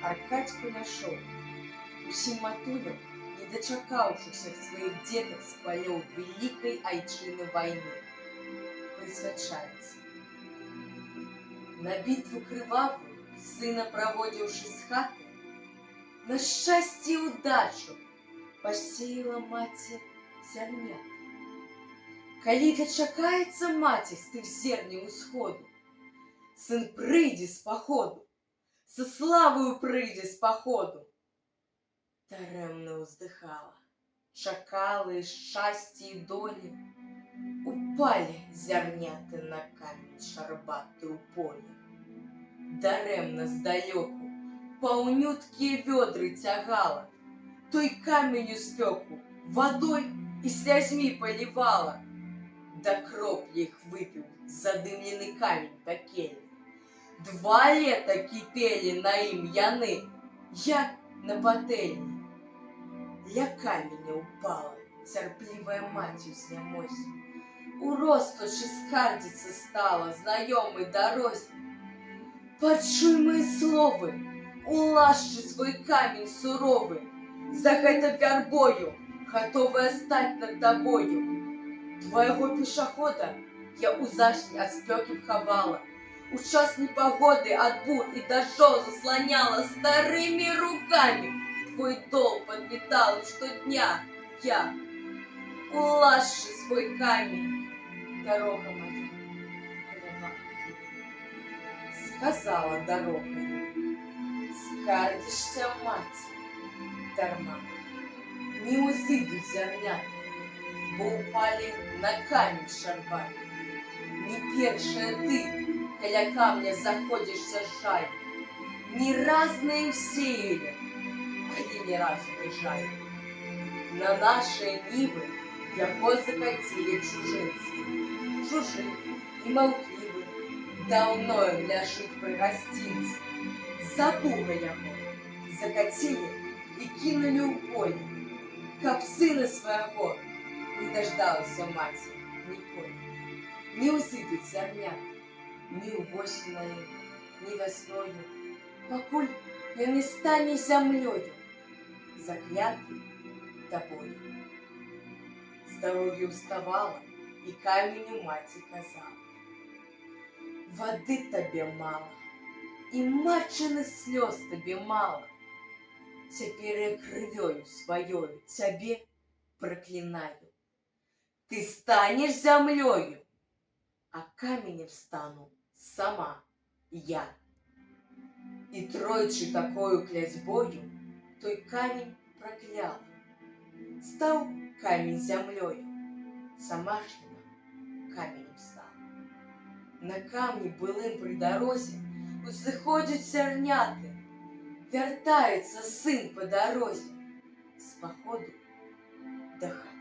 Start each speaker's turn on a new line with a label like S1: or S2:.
S1: Аркадьку нашоў. Усім матулям, не дачакаўшыся сваіх дзетак з палёў вялікай айчыны вайны, прысвячаецца. На бітву крывавую, сына праводзіўшы з хаты, на шчасце і ўдачу пасеяла маці зярнят. Калі дачакаецца маці з тых зерняў усходу, сын прыйдзе з паходу, са славою прыйдзе з паходу. Дарэмна ўздыхала, чакала і шчасце і долі. Упалі зярняты на камень шарбаты ў полі. Дарэмна здалёку паўнюткія вёдры цягала, той камень у спёку вадой і слязьмі палівала. Да кроплі іх выпіў задымлены камень пякельны. 2 лета кіпелі на ім яны, як на патэльні. Ля каменя ўпала цярплівая маці ў знямозе. У роспачы скардзіцца стала знаёмай дарозе. Пачуй мае словы, улашчы свой камень суровы, за гэта вярбою гатовая стаць над табою. Твайго пешахода я ў зашні ад спёкі б хавала, у час непагоды ад бур і дажджоў засланяла старымі рукамі. Твой дол падметала штодня я, улашчы свой камень, дарога моя крыва. Сказала дарога, скардзішся, маці, дарма. Не ўзыдуць зярняты, бо упалі на камень шарбаты. Не першая ты каля камня заходзішся з жаль. Ні раз на ім сеялі, але ні разу не жаль. На нашыя нівы яго закацілі чужынцы. Чужы і маўклівы, даўно ён ляжыць пры гасцінцы. Забула яго, закацілі і кінулі ў поле, каб сына свайго не даждалася маці ніколі. Не ўзыдуць зярняты ні ўвосеннаю, ні вясною, пакуль ён не стане зямлёю, закляты табою. З дарогі ўставала і каменю маці казала: вады табе мала, і матчыны слёз табе мала. Цяпер я крывёю сваёю цябе праклінаю. Ты станеш зямлёю, а каменем стану сама я. І тройчы такою кляцьбою той камень пракляла. Стаў камень зямлёю, сама ж яна каменем стала. На камні былым пры дарозе узыходзяць зярняты. Вяртаецца сын па дарозе з паходу да хаты.